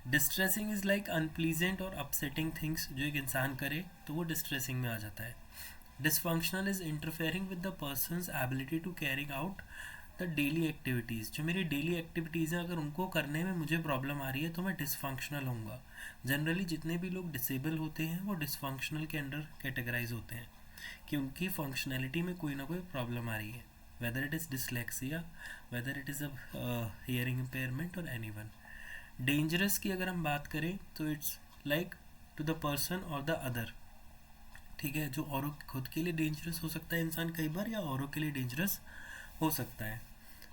Distressing is like unpleasant और upsetting things जो एक इंसान करे तो वो डिस्ट्रेसिंग में आ जाता है. Dysfunctional is interfering with the person's ability to carrying out the daily activities. जो मेरी डेली एक्टिविटीज़ हैं अगर उनको करने में मुझे प्रॉब्लम आ रही है तो मैं डिसफंक्शनल होऊंगा. जनरली जितने भी लोग डिसेबल होते हैं वो डिसफंक्शनल के अंडर कैटेगराइज होते हैं कि उनकी फंक्शनैलिटी में कोई ना कोई प्रॉब्लम आ रही है, whether it is dyslexia, whether it is a hearing impairment और एनी वन. डेंजरस की अगर हम बात करें तो it's like to the person और द अदर. ठीक है, जो औरों खुद के लिए डेंजरस हो सकता है इंसान कई बार, या औरों के लिए डेंजरस हो सकता है.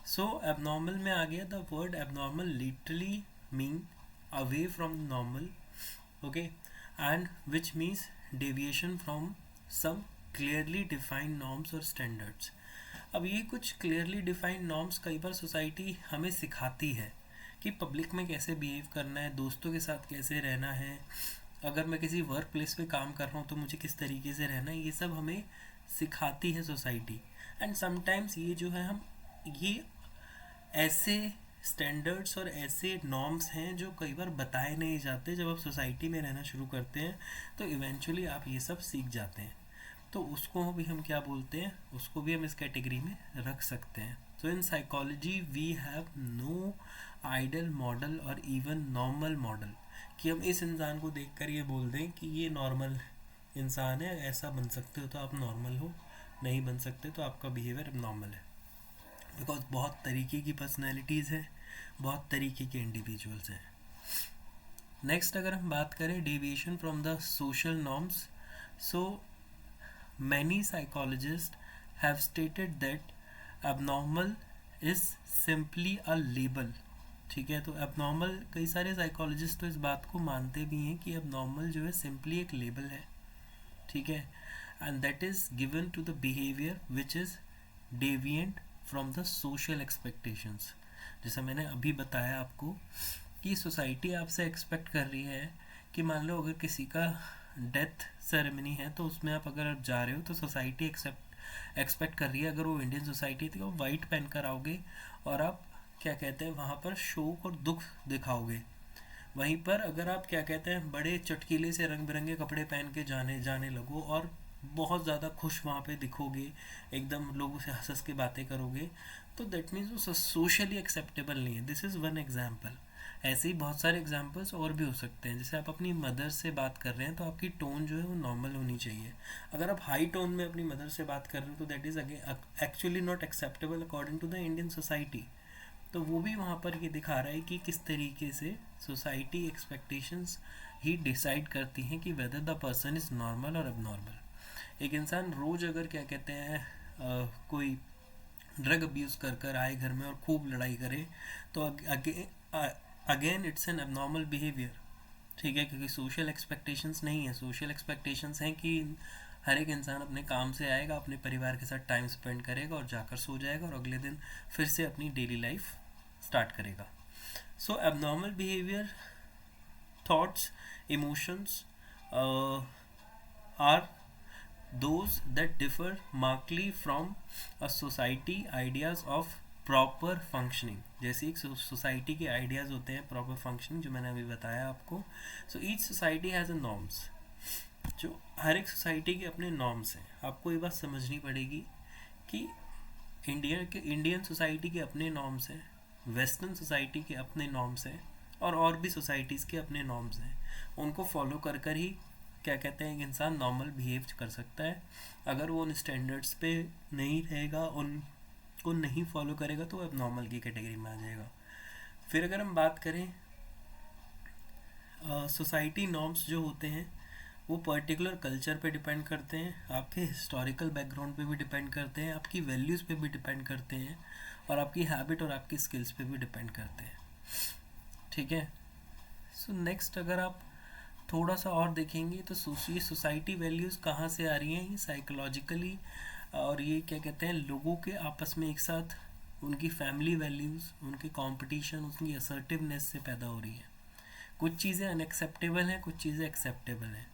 सो एबनॉर्मल में आ गया. The word abnormal literally mean away from normal. Okay, and which means deviation from some clearly defined norms और स्टैंडर्ड्स. अब ये कुछ क्लियरली डिफाइंड नॉर्म्स कई बार सोसाइटी हमें सिखाती है कि पब्लिक में कैसे बिहेव करना है, दोस्तों के साथ कैसे रहना है, अगर मैं किसी वर्क प्लेस पे काम कर रहा हूँ तो मुझे किस तरीके से रहना है, ये सब हमें सिखाती है सोसाइटी. एंड समटाइम्स ये जो है हम ये ऐसे स्टैंडर्ड्स और ऐसे नॉर्म्स हैं जो कई बार बताए नहीं जाते. जब आप सोसाइटी में रहना शुरू करते हैं तो इवेंचुअली आप ये सब सीख जाते हैं. तो उसको भी हम क्या बोलते हैं, उसको भी हम इस कैटेगरी में रख सकते हैं. तो in psychology we have no ideal model और इवन नॉर्मल मॉडल कि हम इस इंसान को देखकर ये बोल दें कि ये नॉर्मल इंसान है, ऐसा बन सकते हो तो आप नॉर्मल हो, नहीं बन सकते तो आपका बिहेवियर नॉर्मल है. बिकॉज बहुत तरीके की पर्सनैलिटीज़ हैं, बहुत तरीके के इंडिविजुअल्स हैं. नेक्स्ट अगर हम बात करें deviation from the social norms, so many psychologists have stated that abnormal is simply a label. ठीक है, तो abnormal कई सारे साइकोलॉजिस्ट तो इस बात को मानते भी हैं कि abnormal जो है सिंपली एक लेबल है. ठीक है, and that is given to the behaviour which is deviant from the social expectations. जैसा मैंने अभी बताया आपको कि सोसाइटी आपसे एक्सपेक्ट कर रही है कि मान लो अगर किसी का डेथ सेरेमनी है तो उसमें आप अगर आप जा रहे हो तो सोसाइटी एक्सपेक्ट कर रही है, अगर वो इंडियन सोसाइटी थी, वो वाइट पहन कर आओगे और आप क्या कहते हैं वहाँ पर शोक और दुख दिखाओगे. वहीं पर अगर आप क्या कहते हैं बड़े चटकीले से रंग बिरंगे कपड़े पहन के जाने जाने लगो और बहुत ज़्यादा खुश वहाँ पे दिखोगे, एकदम लोगों से हंस हंस के बातें करोगे, तो दैट मीन्स वो सोशली एक्सेप्टेबल नहीं है. This is one example. ऐसे ही बहुत सारे एग्जाम्पल्स और भी हो सकते हैं. जैसे आप अपनी मदर से बात कर रहे हैं तो आपकी टोन जो है वो नॉर्मल होनी चाहिए. अगर आप हाई टोन में अपनी मदर से बात कर रहे हो तो that is actually not acceptable according to the Indian society. तो वो भी वहाँ पर ये दिखा रहा है कि किस तरीके से सोसाइटी एक्सपेक्टेशंस ही डिसाइड करती हैं कि whether the person is normal और अबनॉर्मल. एक इंसान रोज़ अगर क्या कहते हैं कोई ड्रग अब्यूज़ कर कर आए घर में और खूब लड़ाई करे तो again it's an abnormal behaviour. ठीक है, क्योंकि सोशल एक्सपेक्टेशंस नहीं है. सोशल एक्सपेक्टेशंस हैं कि हर एक इंसान अपने काम से आएगा, अपने परिवार के साथ टाइम स्पेंड करेगा और जाकर सो जाएगा और अगले दिन फिर से अपनी डेली लाइफ स्टार्ट करेगा. So abnormal behaviour, thoughts, emotions are those that differ markedly from a society ideas of proper functioning. जैसे एक सोसाइटी के आइडियाज़ होते हैं प्रॉपर फंक्शनिंग जो मैंने अभी बताया आपको. So each society has a norms. जो हर एक सोसाइटी के अपने नॉर्म्स हैं. आपको ये बात समझनी पड़ेगी कि इंडियन सोसाइटी के अपने नॉर्म्स हैं, वेस्टर्न सोसाइटी के अपने नॉर्म्स हैं और भी सोसाइटीज़ के अपने नॉर्म्स हैं. उनको फॉलो कर कर ही क्या कहते हैं एक इंसान नॉर्मल बिहेव कर सकता है. अगर वो उन स्टैंडर्ड्स पे नहीं रहेगा, उनको नहीं फॉलो करेगा तो वो अब नॉर्मल की कैटेगरी में आ जाएगा. फिर अगर हम बात करें सोसाइटी नॉर्म्स जो होते हैं वो पर्टिकुलर कल्चर पे डिपेंड करते हैं, आपके हिस्टोरिकल बैकग्राउंड पे भी डिपेंड करते हैं, आपकी वैल्यूज़ पे भी डिपेंड करते हैं और आपकी हैबिट और आपकी स्किल्स पे भी डिपेंड करते हैं. ठीक है, सो नेक्स्ट अगर आप थोड़ा सा और देखेंगे तो ये सोसाइटी वैल्यूज़ कहाँ से आ रही हैं, ये साइकोलॉजिकली और ये क्या कहते हैं लोगों के आपस में एक साथ उनकी फैमिली वैल्यूज़, उनके कंपटीशन, उनकी असर्टिवनेस से पैदा हो रही है. कुछ चीज़ें अनएक्सेप्टेबल हैं, कुछ चीज़ें एक्सेप्टेबल हैं.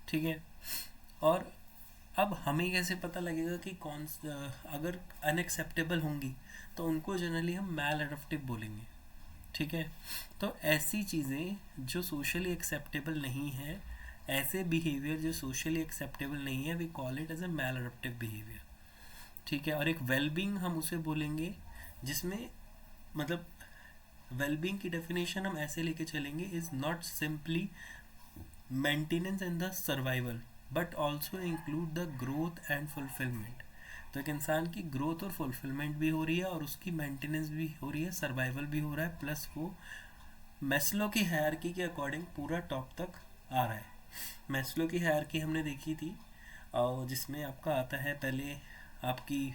ठीक है, और अब हमें कैसे पता लगेगा कि कौन अगर अनएक्सेप्टेबल होंगी तो उनको जनरली हम मैल एडप्टिव बोलेंगे. ठीक है। तो ऐसी चीज़ें जो सोशली एक्सेप्टेबल नहीं है, ऐसे बिहेवियर जो सोशली एक्सेप्टेबल नहीं है, we call it as a maladaptive behaviour. ठीक है। और एक वेलबींग हम उसे बोलेंगे जिसमें मतलब वेलबींग की डेफिनेशन हम ऐसे लेके चलेंगे, is not simply maintenance and the survival but also include the growth and fulfilment. तो एक इंसान की ग्रोथ और फुलफिलमेंट भी हो रही है और उसकी मेंटेनेंस भी हो रही है, सर्वाइवल भी हो रहा है, प्लस वो मैस्लो की हायरार्की के अकॉर्डिंग पूरा टॉप तक आ रहा है। मैस्लो की हायरार्की हमने देखी थी, और जिसमें आपका आता है पहले आपकी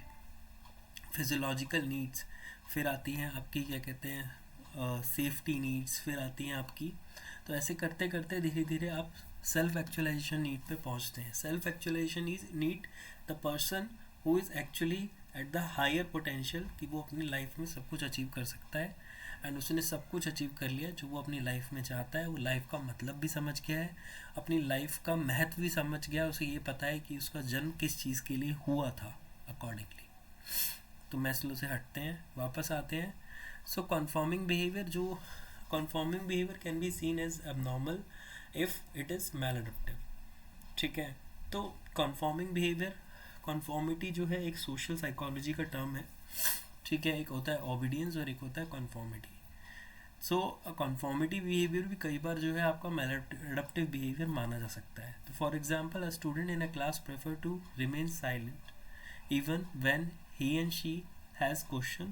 फिजियोलॉजिकल नीड्स, फिर आती हैं आपकी क्या कहते हैं सेफ्टी नीड्स, फिर आती हैं आपकी, तो ऐसे करते करते धीरे धीरे आप सेल्फ एक्चुअलाइजेशन नीड पे पहुंचते हैं। Self actualisation is need the person who is actually at the higher potential, कि वो अपनी लाइफ में सब कुछ अचीव कर सकता है, एंड उसने सब कुछ अचीव कर लिया जो वो अपनी लाइफ में चाहता है। वो लाइफ का मतलब भी समझ गया है, अपनी लाइफ का महत्व भी समझ गया, उसे ये पता है कि उसका जन्म किस चीज़ के लिए हुआ था अकॉर्डिंगली। तो मैस्लो से हटते हैं, वापस आते हैं। सो कॉन्फॉर्मिंग बिहेवियर, जो conforming behaviour can be seen as abnormal if it is maladaptive. ठीक है। तो कॉन्फॉर्मिंग बिहेवियर, कॉन्फॉर्मिटी जो है एक सोशल साइकोलॉजी का टर्म है। ठीक है। एक होता है ओबीडियंस और एक होता है कॉन्फॉर्मिटी। सो कॉन्फॉर्मिटी बिहेवियर भी कई बार जो है आपका मैल अडप्टिव बिहेवियर माना जा सकता है। तो for example, a student in a class prefer to remain silent even when he and she has question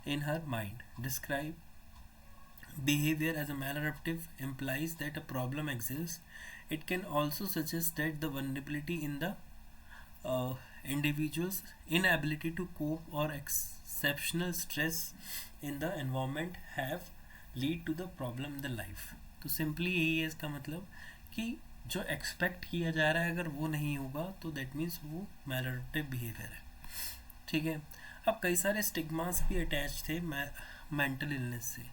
in her mind. Describe behavior as a maladaptive implies that a problem exists. It can also suggest that the vulnerability in the uh, individual's inability to cope or exceptional stress in the environment have lead to the problem in the life. तो simply यही है इसका मतलब कि जो expect किया जा रहा है अगर वो नहीं होगा तो दैट मीन्स वो मैलअडप्टिव बिहेवियर है। ठीक है। अब कई सारे स्टिग्मास भी अटैच थे मेंटल इलनेस से।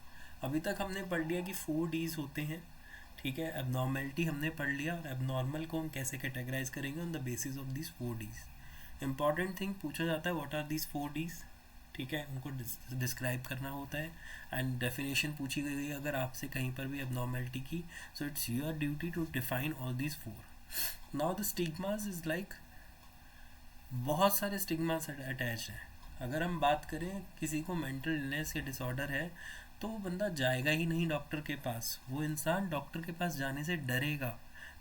अभी तक हमने पढ़ लिया कि 4 Ds होते हैं। ठीक है। एबनॉर्मेलिटी हमने पढ़ लिया, और एबनॉर्मल को हम कैसे कैटेगराइज करेंगे on the basis of this 4 Ds। Important thing पूछा जाता है व्हाट आर दिस 4 Ds। ठीक है। उनको डिस्क्राइब करना होता है, एंड डेफिनेशन पूछी गई है अगर आपसे कहीं पर भी एबनॉर्मेलिटी की, so it's your duty to define all these 4। Now the stigmas is like, बहुत सारे स्टिग्मास अटैच हैं। अगर हम बात करें किसी को मेंटल इलनेस या डिसऑर्डर है तो वो बंदा जाएगा ही नहीं डॉक्टर के पास, वो इंसान डॉक्टर के पास जाने से डरेगा।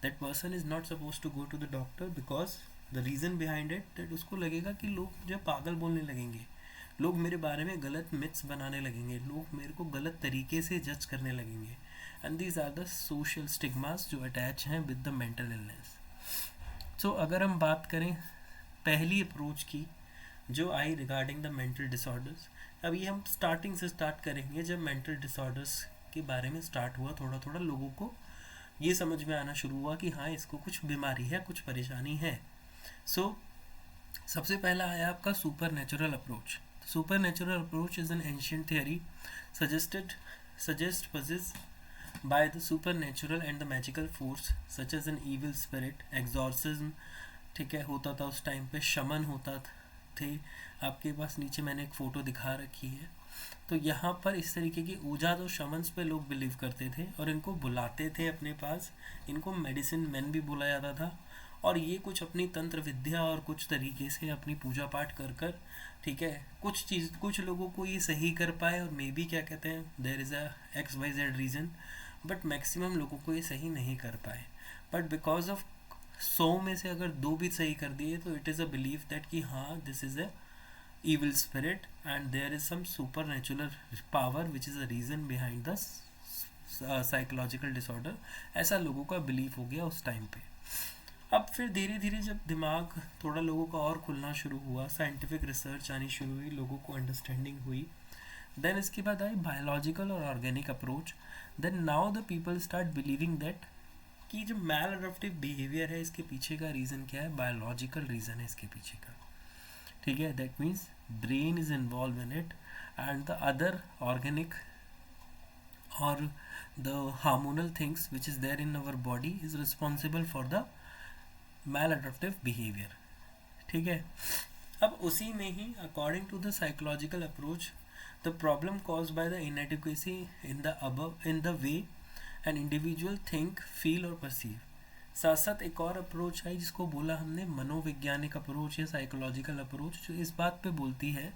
That person is not suppose to go to the doctor because the reason behind it that उसको लगेगा कि लोग मुझे पागल बोलने लगेंगे, लोग मेरे बारे में गलत मिथ्स बनाने लगेंगे, लोग मेरे को गलत तरीके से जज करने लगेंगे, and these are the social stigmas जो अटैच हैं with the mental illness. So अगर हम बात करें पहली अप्रोच की जो आई रिगार्डिंग द मेंटल डिसऑर्डर्स, अब ये हम स्टार्टिंग से स्टार्ट करेंगे जब मेंटल डिसऑर्डर्स के बारे में स्टार्ट हुआ, थोड़ा थोड़ा लोगों को ये समझ में आना शुरू हुआ कि हाँ इसको कुछ बीमारी है, कुछ परेशानी है। सो सबसे पहला आया आपका super natural approach. Super natural approach is an ancient theory suggest possess by the supernatural and the magical force such as an evil spirit, exorcism। ठीक है। होता था उस टाइम पे, शमन होता थे। आपके पास नीचे मैंने एक फ़ोटो दिखा रखी है। तो यहाँ पर इस तरीके की ऊजाद और शमन्स पे लोग बिलीव करते थे और इनको बुलाते थे अपने पास। इनको मेडिसिन मैन भी बोला जाता था, और ये कुछ अपनी तंत्र विद्या और कुछ तरीके से अपनी पूजा पाठ कर कर, ठीक है, कुछ लोगों को ये सही कर पाए, और मे बी क्या कहते हैं there is a XYZ reason, but maximum लोगों को ये सही नहीं कर पाए। बट बिकॉज ऑफ 100 में से अगर 2 भी सही कर दिए तो it is a believe that कि हाँ this is a evil spirit and there is some supernatural power which is a reason behind the psychological disorder। ऐसा लोगों का बिलीव हो गया उस टाइम पे। अब फिर धीरे धीरे जब दिमाग थोड़ा लोगों का और खुलना शुरू हुआ, साइंटिफिक रिसर्च आनी शुरू हुई, लोगों को अंडरस्टैंडिंग हुई, देन इसके बाद आई बायोलॉजिकल और organic approach. Then now the people start believing that कि जो मैल अडप्टिव बिहेवियर है इसके पीछे का रीज़न क्या है, बायोलॉजिकल रीज़न है इसके पीछे का। ठीक है। That means brain is involve in it and the other organic और the hormonal things which is there in our body is responsible for the maladaptive behaviour. ठीक है। अब उसी में ही according to the psychological approach the problem cause by the inadequacy in the way an individual think feel और perceive. साथ साथ एक और अप्रोच है जिसको बोला हमने मनोवैज्ञानिक अप्रोच या साइकोलॉजिकल अप्रोच, जो इस बात पे बोलती है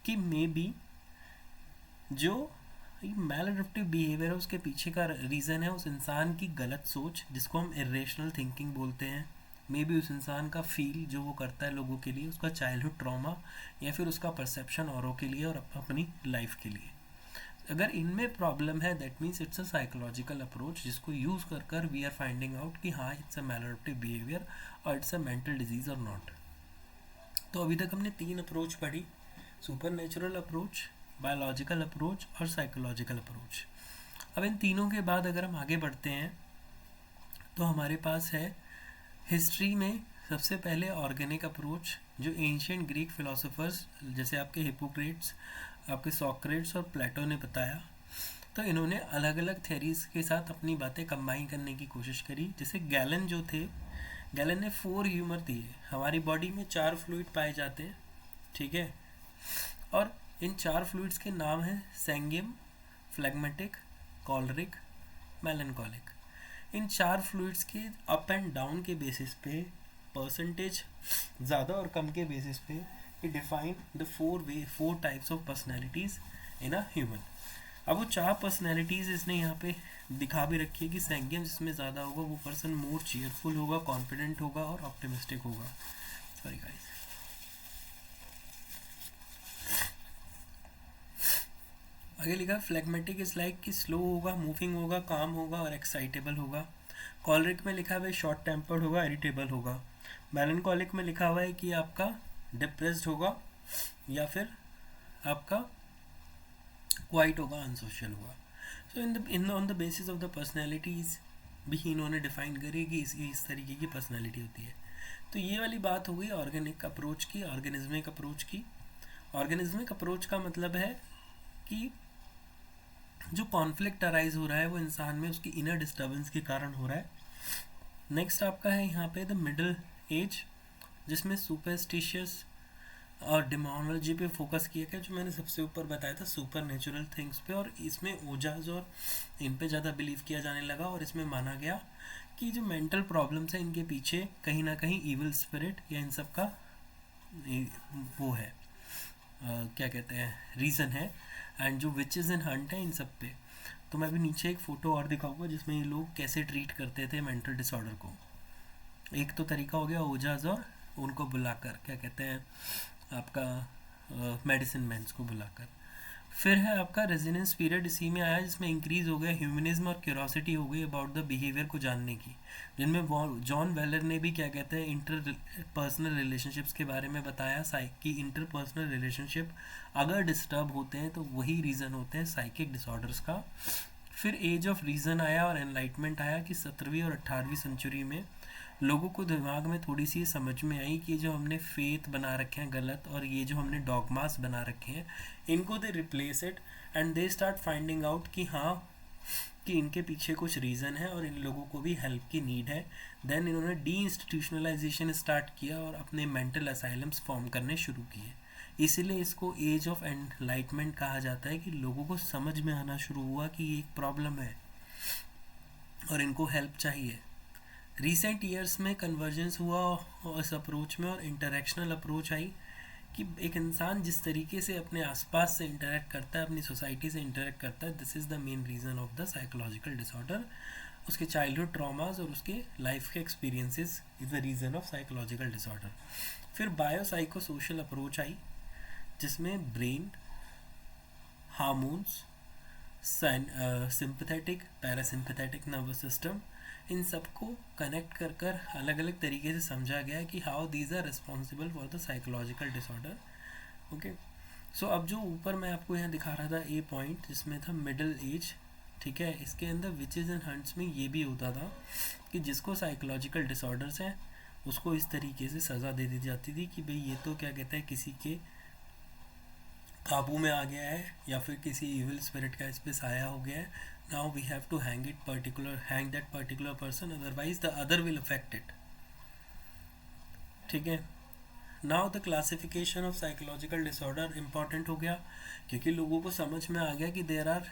कि मे बी जो मैलएडप्टिव बिहेवियर है उसके पीछे का रीज़न है उस इंसान की गलत सोच, जिसको हम इरेशनल थिंकिंग बोलते हैं। मे बी उस इंसान का फील जो वो करता है लोगों के लिए, उसका चाइल्डहुड ट्रॉमा, या फिर उसका परसेप्शन औरों के लिए और अपनी लाइफ के लिए। अगर इनमें प्रॉब्लम है that means it's a psychological approach, जिसको यूज़ कर कर वी आर फाइंडिंग आउट कि हाँ इट्स अ मैलएडप्टिव बिहेवियर और इट्स अ मेंटल डिजीज और नॉट। तो अभी तक हमने 3 अप्रोच पढ़ी, super natural approach, biological approach और साइकोलॉजिकल अप्रोच। अब इन तीनों के बाद अगर हम आगे बढ़ते हैं तो हमारे पास है हिस्ट्री में सबसे पहले ऑर्गेनिक अप्रोच, जो एंशियंट ग्रीक फिलोसोफर्स जैसे आपके हिपोक्रेट्स, आपके सॉक्रेट्स और प्लेटो ने बताया। तो इन्होंने अलग अलग थेरीज के साथ अपनी बातें कंबाइन करने की कोशिश करी। जैसे गैलन जो थे, गैलन ने 4 ह्यूमर दिए। हमारी बॉडी में 4 फ्लूइड पाए जाते हैं, ठीक है, और इन 4 फ्लूइड्स के नाम हैं सेंगियम, फ्लेगमेटिक, कॉलरिक, मेलनकॉलिक। इन 4 फ्लूइड्स के अप एंड डाउन के बेसिस पे, परसेंटेज ज़्यादा और कम के बेसिस पे, ये define the 4 types of personalities in a human. अब वो 4 पर्सनैलिटीज़ इसने यहाँ पे दिखा भी रखी है कि सेंगियम जिसमें ज़्यादा होगा वो पर्सन मोर चीयरफुल होगा, कॉन्फिडेंट होगा और ऑप्टिमिस्टिक होगा। Sorry guys. आगे लिखा फ्लेगमेटिक इज लाइक कि स्लो होगा, मूविंग होगा, काम होगा और एक्साइटेबल होगा। कॉलरिक में लिखा हुआ है शॉर्ट टेम्पर्ड होगा, इरिटेबल होगा। मेलनकॉलिक में लिखा हुआ है कि आपका डिप्रेस्ड होगा या फिर आपका क्वाइट होगा, अनसोशल होगा। So in on the basis of the personalities भी इन्होंने डिफाइन करी कि इस तरीके की पर्सनैलिटी होती है। तो ये वाली बात हो गई ऑर्गेनिक अप्रोच की, ऑर्गेनिज्मिक अप्रोच की। ऑर्गेनिज्मिक अप्रोच का मतलब है कि जो कॉन्फ्लिक्ट अराइज हो रहा है वो इंसान में उसकी इनर डिस्टर्बेंस के कारण हो रहा है। नेक्स्ट आपका है यहाँ पे द मिडिल एज, जिसमें सुपरस्टिशियस और डिमोनोलॉजी पे फोकस किया गया, जो मैंने सबसे ऊपर बताया था सुपर नेचुरल थिंग्स पे, और इसमें ओजाज और इन पे ज़्यादा बिलीव किया जाने लगा। और इसमें माना गया कि जो मेंटल प्रॉब्लम्स हैं इनके पीछे कहीं ना कहीं इविल स्पिरिट या इन सब का वो है, क्या कहते हैं, रीज़न है। एंड जो विचेस एंड हंट है इन सब पे। तो मैं अभी नीचे एक फ़ोटो और दिखाऊंगा जिसमें ये लोग कैसे ट्रीट करते थे मेंटल डिसऑर्डर को। एक तो तरीका हो गया ओजाज और उनको बुलाकर, क्या कहते हैं, आपका मेडिसिन मैन्स को बुलाकर। फिर है आपका रेजिडेंस पीरियड, इसी में आया जिसमें इंक्रीज हो गया ह्यूमनिज्म और क्यूरोसिटी हो गई अबाउट द बिहेवियर को जानने की, जिनमें जॉन वेलर ने भी क्या कहते हैं इंटर पर्सनल रिलेशनशिप्स के बारे में बताया कि इंटर पर्सनल रिलेशनशिप अगर डिस्टर्ब होते हैं तो वही रीज़न होते हैं साइकिक डिसऑर्डर्स का। फिर एज ऑफ रीज़न आया और एनलाइटमेंट आया कि 17वीं और 18वीं सेंचुरी में लोगों को दिमाग में थोड़ी सी समझ में आई कि जो हमने फेथ बना रखे हैं गलत, और ये जो हमने डॉगमास बना रखे हैं इनको they replace it and they start finding out कि हाँ कि इनके पीछे कुछ रीज़न है और इन लोगों को भी हेल्प की नीड है। देन इन्होंने डी इंस्टीट्यूशनलाइजेशन स्टार्ट किया और अपने मेंटल असाइलम्स फॉर्म करने शुरू किए। इसीलिए इसको एज ऑफ एनलाइटमेंट कहा जाता है कि लोगों को समझ में आना शुरू हुआ कि ये एक प्रॉब्लम है और इनको हेल्प चाहिए। रिसेंट ईयर्स में कन्वर्जेंस हुआ इस अप्रोच में और इंटरेक्शनल अप्रोच आई कि एक इंसान जिस तरीके से अपने आसपास से इंटरेक्ट करता है, अपनी सोसाइटी से इंटरेक्ट करता है, this is the main reason of the psychological disorder. उसके चाइल्डहुड ट्रॉमास और उसके लाइफ के experiences is the reason of psychological disorder. फिर बायो साइको सोशल अप्रोच आई जिसमें brain, hormones, sympathetic parasympathetic nervous system, इन सबको कनेक्ट कर कर अलग अलग तरीके से समझा गया है कि how these are responsible for the psychological disorder. Okay, so अब जो ऊपर मैं आपको यहाँ दिखा रहा था ए पॉइंट जिसमें था मिडिल एज, ठीक है, इसके अंदर विचेस एंड हंट्स में ये भी होता था कि जिसको साइकोलॉजिकल डिसऑर्डर्स हैं उसको इस तरीके से सज़ा दे दी जाती थी कि भाई ये तो क्या कहते हैं किसी के काबू में आ गया है या फिर किसी इविल स्पिरिट का इस पे साया हो गया है, now we have to hang that particular person, otherwise the other will affect it. ठीक है, now the classification of psychological disorder important हो गया, क्योंकि लोगों को समझ में आ गया कि there are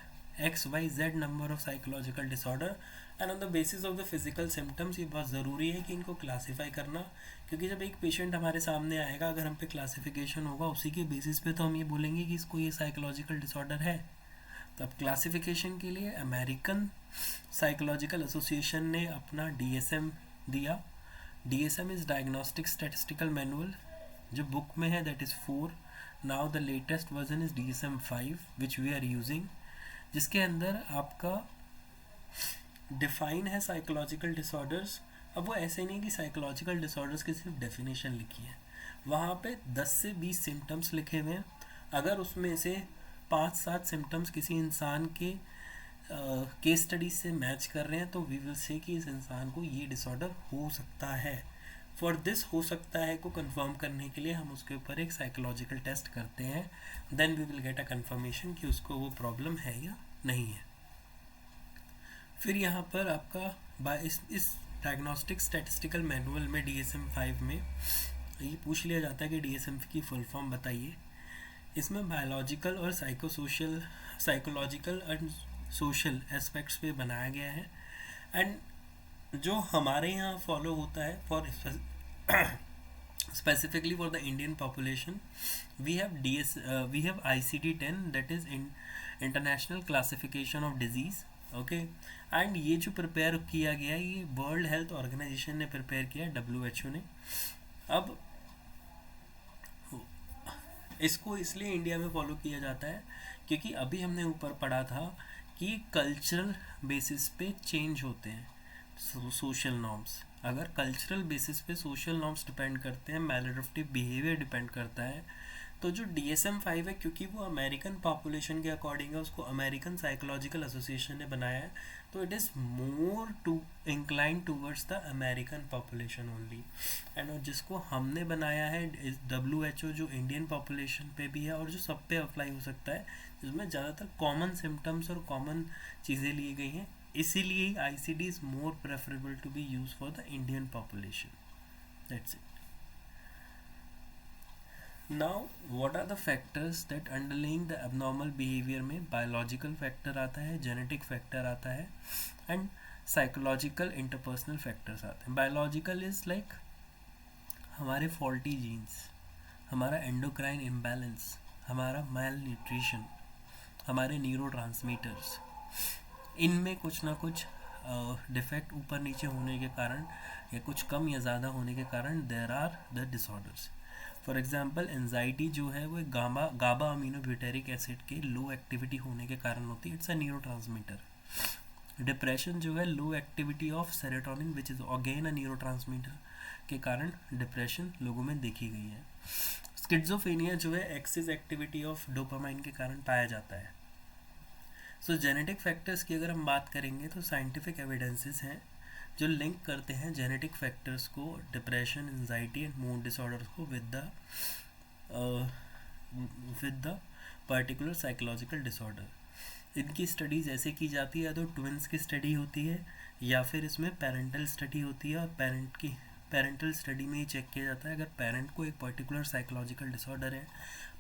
XYZ number of psychological disorder and on the basis of the physical symptoms ये बहुत ज़रूरी है कि इनको क्लासीफाई करना, क्योंकि जब एक पेशेंट हमारे सामने आएगा, अगर हम पे क्लासिफिकेशन होगा उसी के बेसिस पे तो हम ये बोलेंगे कि इसको ये साइकोलॉजिकल डिसऑर्डर है। तो अब क्लासिफिकेशन के लिए अमेरिकन साइकोलॉजिकल एसोसिएशन ने अपना DSM दिया। DSM is diagnostic statistical manual, जो बुक में है that is 4। Now the latest version is DSM-5 which we are using, जिसके अंदर आपका डिफाइन है साइकोलॉजिकल डिसऑर्डर्स। अब वो ऐसे नहीं कि साइकोलॉजिकल डिसऑर्डर्स की सिर्फ डेफिनेशन लिखी है, वहाँ पे 10 से 20 सिम्टम्स लिखे हुए हैं। अगर उसमें से 5-7 सिम्टम्स किसी इंसान के केस स्टडीज से मैच कर रहे हैं तो वी विल से कि इस इंसान को ये डिसऑर्डर हो सकता है। फॉर दिस हो सकता है को कंफर्म करने के लिए हम उसके ऊपर एक साइकोलॉजिकल टेस्ट करते हैं, then we will get a confirmation कि उसको वो प्रॉब्लम है या नहीं है। फिर यहाँ पर आपका इस डायग्नोस्टिक स्टैटिस्टिकल मैनुअल में DSM-5 में ये पूछ लिया जाता है कि DSM की फुल फॉर्म बताइए। इसमें बायोलॉजिकल और साइकोलॉजिकल एंड सोशल एस्पेक्ट्स पे बनाया गया है। एंड जो हमारे यहाँ फॉलो होता है for specifically for the Indian population, we have ICD-10 that is in International Classification of Disease, okay. And ये जो प्रिपेयर किया गया है ये वर्ल्ड हेल्थ ऑर्गेनाइजेशन ने प्रिपेयर किया है, WHO ने। अब इसको इसलिए इंडिया में फॉलो किया जाता है क्योंकि अभी हमने ऊपर पढ़ा था कि कल्चरल बेसिस पे चेंज होते हैं सोशल नॉर्म्स। अगर कल्चरल बेसिस पे सोशल नॉर्म्स डिपेंड करते हैं, मैलएडप्टिव बिहेवियर डिपेंड करता है, तो जो DSM-5 है क्योंकि वो अमेरिकन पॉपुलेशन के अकॉर्डिंग है, उसको अमेरिकन साइकोलॉजिकल एसोसिएशन ने बनाया है, तो it is more to incline towards the American population only. And और जिसको हमने बनाया है WHO, जो इंडियन पॉपुलेशन पे भी है और जो सब पे अप्लाई हो सकता है, जिसमें ज़्यादातर कॉमन सिम्टम्स और कॉमन चीज़ें ली गई हैं, इसीलिए ICD is more preferable to be use for the Indian population. That's it. Now, what are the factors that underlying the abnormal behavior में biological factor आता है, genetic factor आता है, and psychological interpersonal factors आते हैं। Biological is like हमारे faulty genes, हमारा endocrine imbalance, हमारा malnutrition, हमारे neurotransmitters, इनमें कुछ ना कुछ डिफेक्ट ऊपर नीचे होने के कारण या कुछ कम या ज़्यादा होने के कारण there are the disorders. For example anxiety जो है वो गाबा अमीनोब्यूटेरिक एसिड के लो एक्टिविटी होने के कारण होती है, इट्स अ न्यूरोट्रांसमीटर। डिप्रेशन जो है low activity of serotonin which is again a neurotransmitter के कारण डिप्रेशन लोगों में देखी गई है। स्किज़ोफ्रेनिया जो है एक्सेस एक्टिविटी ऑफ डोपामाइन के कारण पाया जाता है। सो जेनेटिक फैक्टर्स की अगर हम बात करेंगे तो साइंटिफिक एविडेंसेस हैं जो लिंक करते हैं जेनेटिक फैक्टर्स को, depression, anxiety and mood disorders को with the particular psychological disorder. इनकी स्टडीज़ ऐसे की जाती है, तो ट्विंस की स्टडी होती है या फिर इसमें पेरेंटल स्टडी होती है, और पेरेंटल स्टडी में ही चेक किया जाता है अगर पेरेंट को एक पर्टिकुलर साइकोलॉजिकल डिसऑर्डर है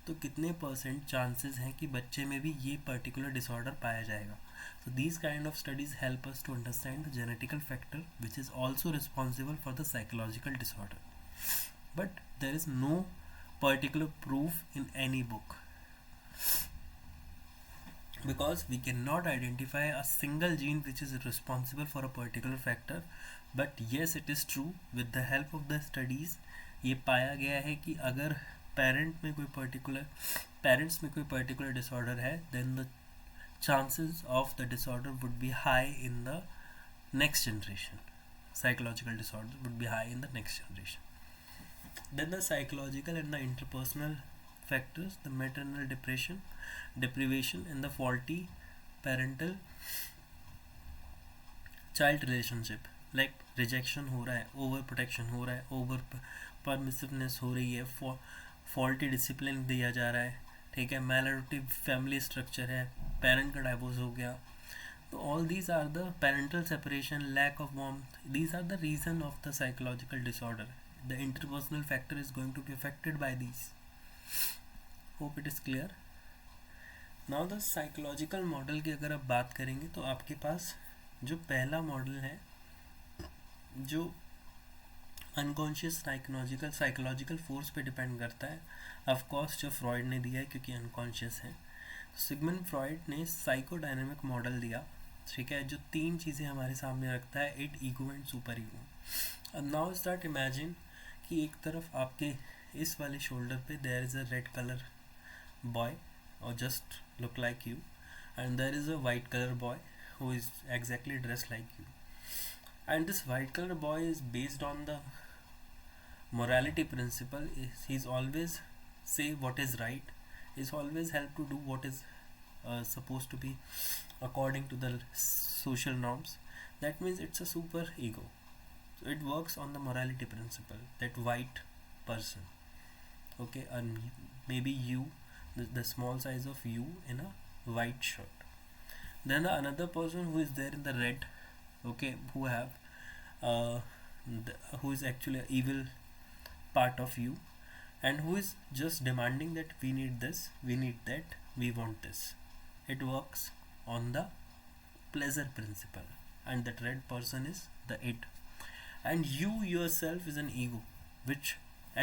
तो कितने % चांसेस हैं कि बच्चे में भी ये पर्टिकुलर डिसऑर्डर पाया जाएगा। So these kind of studies help us to understand the genetical factor which is also responsible for the psychological disorder. But there is no particular proof in any book because we cannot identify a single gene which is responsible for a particular factor. But yes, it is true with the help of the studies ये पाया गया है कि अगर parents में कोई particular disorder है then the chances of the disorder would be high in the next generation. Psychological disorder would be high in the next generation. Then the psychological and the interpersonal factors, the maternal deprivation and the faulty parental child relationship, like rejection हो रहा है, over protection हो रहा है, over permissiveness हो रही है, faulty discipline दिया जा रहा है, ठीक है, मैलएडप्टिव फैमिली स्ट्रक्चर है, पेरेंट का डाइवोर्स हो गया, तो all these are the parental separation, lack of warmth, these are the reason of the psychological disorder. the interpersonal factor is going to be affected by these. Hope it is clear. Now the psychological model की अगर आप बात करेंगे तो आपके पास जो पहला model है जो अनकॉन्शियस साइकोलॉजिकल फोर्स पे डिपेंड करता है, ऑफ कोर्स जो फ्रॉइड ने दिया है क्योंकि अनकॉन्शियस है। सिगमंड फ्रॉइड ने साइकोडायनेमिक मॉडल दिया, ठीक है, जो तीन चीज़ें हमारे सामने रखता है, it, ego and super ego. अब नाउ स्टार्ट इमेजिन कि एक तरफ आपके इस वाले शोल्डर पे there is a red colour boy और just look like you, and there is a white color boy who is exactly dressed like you, and this white color boy is based on the morality principle. He's always say what is right, is always help to do what is supposed to be according to the social norms. That means it's a super ego, so it works on the morality principle, that white person, okay, and maybe you, the small size of you in a white shirt. Then another person who is there in the red, okay, who have who is actually an evil part of you, and who is just demanding that we need this, we need that, we want this. It works on the pleasure principle, and that red person is the it, and you yourself is an ego which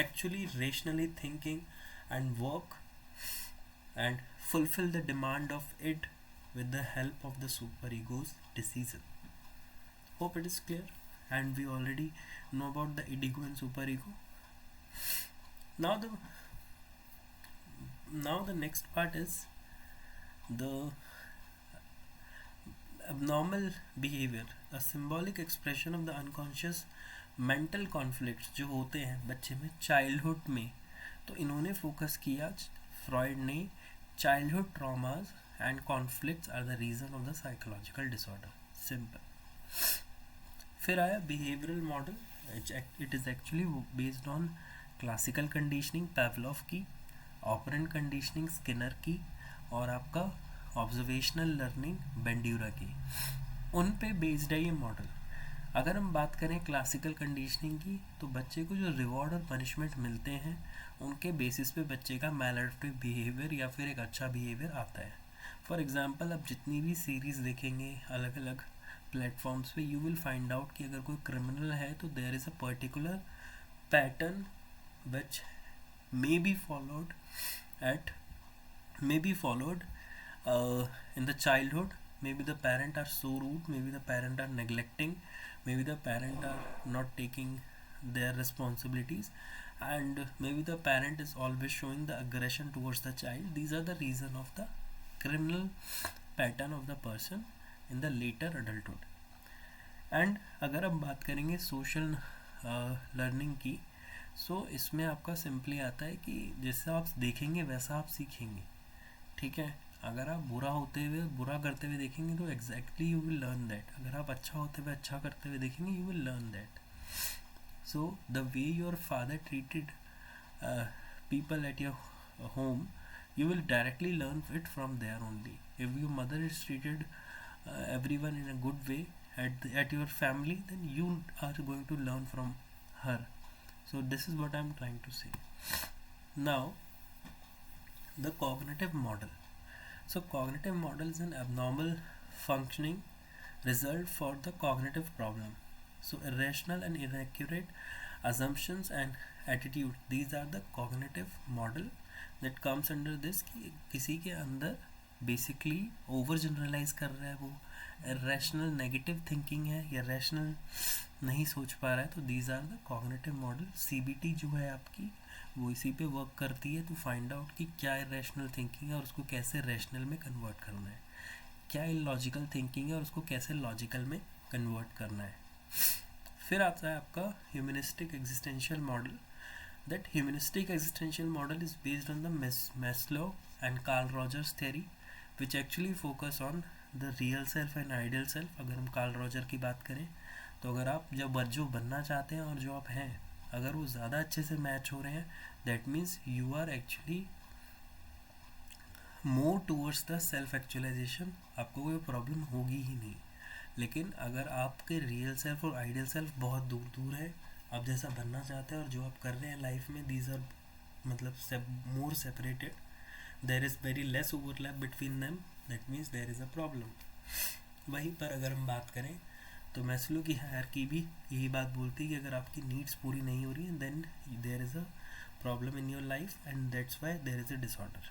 actually rationally thinking and work and fulfill the demand of it with the help of the superego's decision. Hope it is clear, and we already know about the id, ego and superego. Now the next part is the abnormal behavior, a symbolic expression of the unconscious mental conflicts जो होते हैं बच्चे में childhood में। तो इन्होंने focus किया, Freud ने, childhood traumas and conflicts are the reason of the psychological disorder. Simple. फिर आया behavioral model. It is actually based on classical conditioning, Pavlov की, operant conditioning, Skinner की, और आपका observational learning, Bandura की। उन पे बेस्ड है ये मॉडल। अगर हम बात करें क्लासिकल कंडीशनिंग की, तो बच्चे को जो रिवॉर्ड और पनिशमेंट मिलते हैं उनके बेसिस पे बच्चे का मैलएडेप्टिव बिहेवियर या फिर एक अच्छा बिहेवियर आता है। फॉर एग्जांपल आप जितनी भी सीरीज़ देखेंगे अलग अलग प्लेटफॉर्म्स पे, यू विल फाइंड आउट कि अगर कोई क्रिमिनल है तो there is a particular pattern which may be followed in the childhood. Maybe the parent are so rude, maybe the parent are neglecting, maybe the parent are not taking their responsibilities, and maybe the parent is always showing the aggression towards the child. These are the reason of the criminal pattern of the person in the later adulthood. And अगर हम बात करेंगे social learning की, सो इसमें आपका simply आता है कि जैसा आप देखेंगे वैसा आप सीखेंगे, ठीक है। अगर आप बुरा होते हुए बुरा करते हुए देखेंगे तो exactly you will learn that. अगर आप अच्छा होते हुए अच्छा करते हुए देखेंगे you will learn that. So the way your father treated people at your home, you will directly learn it from there only. If your mother is treated everyone in a good way at your family, then you are going to learn from her. So this is what I am trying to say. Now the cognitive model. So cognitive model is an abnormal functioning result for the cognitive problem. So irrational and inaccurate assumptions and attitude, these are the cognitive model that comes under this कि किसी के अंदर basically over generalise कर रहा है, वो irrational negative thinking है या रैशनल नहीं सोच पा रहा है, तो these are the cognitive model. CBT जो है आपकी वो इसी पे वर्क करती है टू फाइंड आउट कि क्या इरेशनल थिंकिंग है और उसको कैसे रैशनल में कन्वर्ट करना है, क्या इलॉजिकल थिंकिंग है और उसको कैसे लॉजिकल में कन्वर्ट करना है। फिर आता है आपका humanistic existential model. That humanistic existential model is based on the Maslow and Carl Rogers theory, which actually focus on the real self and ideal self. अगर हम कार्ल रॉजर की बात करें तो अगर आप जब जो बनना चाहते हैं और जो आप हैं अगर वो ज़्यादा अच्छे से मैच हो रहे हैं, that means you are actually more towards the self actualization, आपको कोई प्रॉब्लम होगी ही नहीं। लेकिन अगर आपके रियल सेल्फ और आइडियल सेल्फ बहुत दूर दूर है, आप जैसा बनना चाहते हैं और जो आप कर रहे हैं लाइफ में, दीज आर मतलब more separated, there is very less overlap between them, that means there is a problem. वहीं पर अगर हम बात करें तो मैस्लो की हायरार्की भी यही बात बोलती है कि अगर आपकी नीड्स पूरी नहीं हो रही हैं then there is a problem in your life and that's why there is a disorder.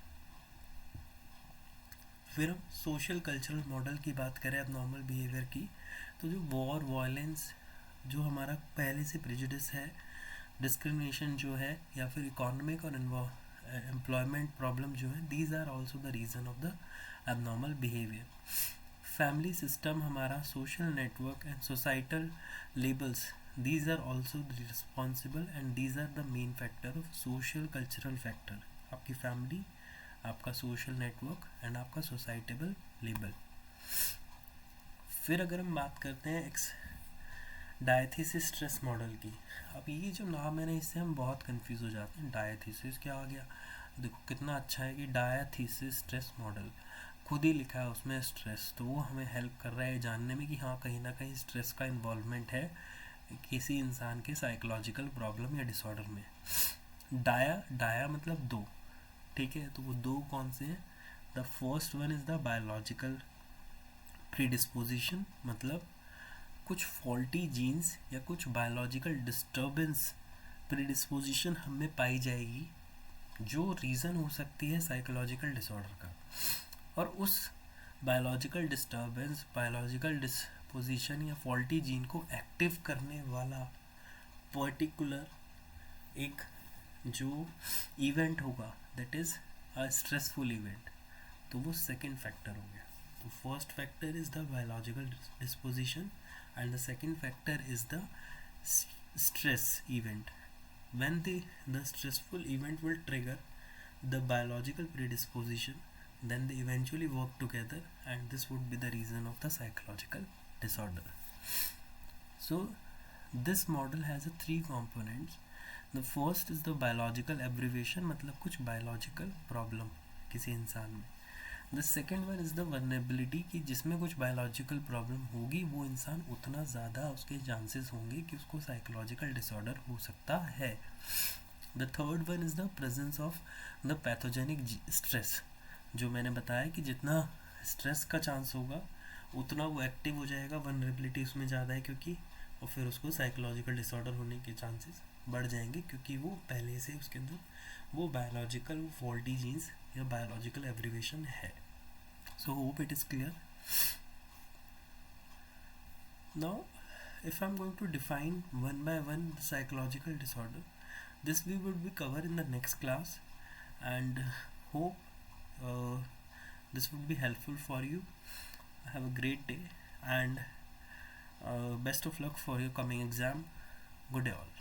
फिर हम सोशल कल्चरल मॉडल की बात करें अब नॉर्मल बिहेवियर की, तो जो वॉर वायलेंस, जो हमारा पहले से प्रेजुडिस है, डिस्क्रिमिनेशन जो है, या फिर इकोनॉमिक और एम्प्लॉयमेंट प्रॉब्लम जो है, these are also the reason of the abnormal behaviour. Family system, हमारा social network and societal labels, these are also responsible and these are the main factor of social cultural factor। आपकी family, आपका social network and आपका सोसाइटेबल label. फिर अगर हम बात करते हैं डायथीसिस स्ट्रेस मॉडल की, अब ये जो नाम है ना, इससे हम बहुत कंफ्यूज हो जाते हैं। डायथीसिस क्या आ गया, देखो कितना अच्छा है कि डायथीसिस स्ट्रेस मॉडल, खुद ही लिखा है उसमें स्ट्रेस, तो वो हमें हेल्प कर रहा है जानने में कि हाँ कहीं ना कहीं स्ट्रेस का इन्वॉल्वमेंट है किसी इंसान के साइकोलॉजिकल प्रॉब्लम या डिसऑर्डर में। डाया मतलब दो, ठीक है, तो वो दो कौन से हैं? The first one is the biological predisposition, मतलब कुछ फॉल्टी जीन्स या कुछ बायोलॉजिकल डिस्टर्बेंस प्रीडिस्पोजिशन हमें पाई जाएगी जो रीज़न हो सकती है साइकोलॉजिकल डिसऑर्डर का, और उस बायोलॉजिकल डिस्टर्बेंस, बायोलॉजिकल डिस्पोजिशन या फॉल्टी जीन को एक्टिव करने वाला पर्टिकुलर एक जो इवेंट होगा, that is a stressful event, तो वो सेकेंड फैक्टर हो गया। तो first factor is the biological disposition and the second factor is the stress event. When the stressful event will trigger the biological predisposition, then they eventually work together and this would be the reason of the psychological disorder. So this model has a three components. The first is the biological abbreviation, मतलब कुछ biological problem किसी इंसान में। The second one is the vulnerability, कि जिसमें कुछ biological problem होगी वो इंसान उतना ज़्यादा उसके चांसेस होंगे कि उसको साइकोलॉजिकल डिसऑर्डर हो सकता है। The third one is the presence of the pathogenic stress, जो मैंने बताया कि जितना स्ट्रेस का चांस होगा उतना वो एक्टिव हो जाएगा, वनरेबिलिटी उसमें ज़्यादा है क्योंकि, और फिर उसको साइकोलॉजिकल डिसऑर्डर होने के चांसेस बढ़ जाएंगे क्योंकि वो पहले से उसके अंदर वो बायोलॉजिकल फॉल्टी जीन्स या बायोलॉजिकल एब्रीवेशन है। So hope it is clear. Now if I'm going to define one by one the psychological disorder, this we would be cover in the next class, and hope this would be helpful for you. Have a great day and best of luck for your coming exam. Good day all.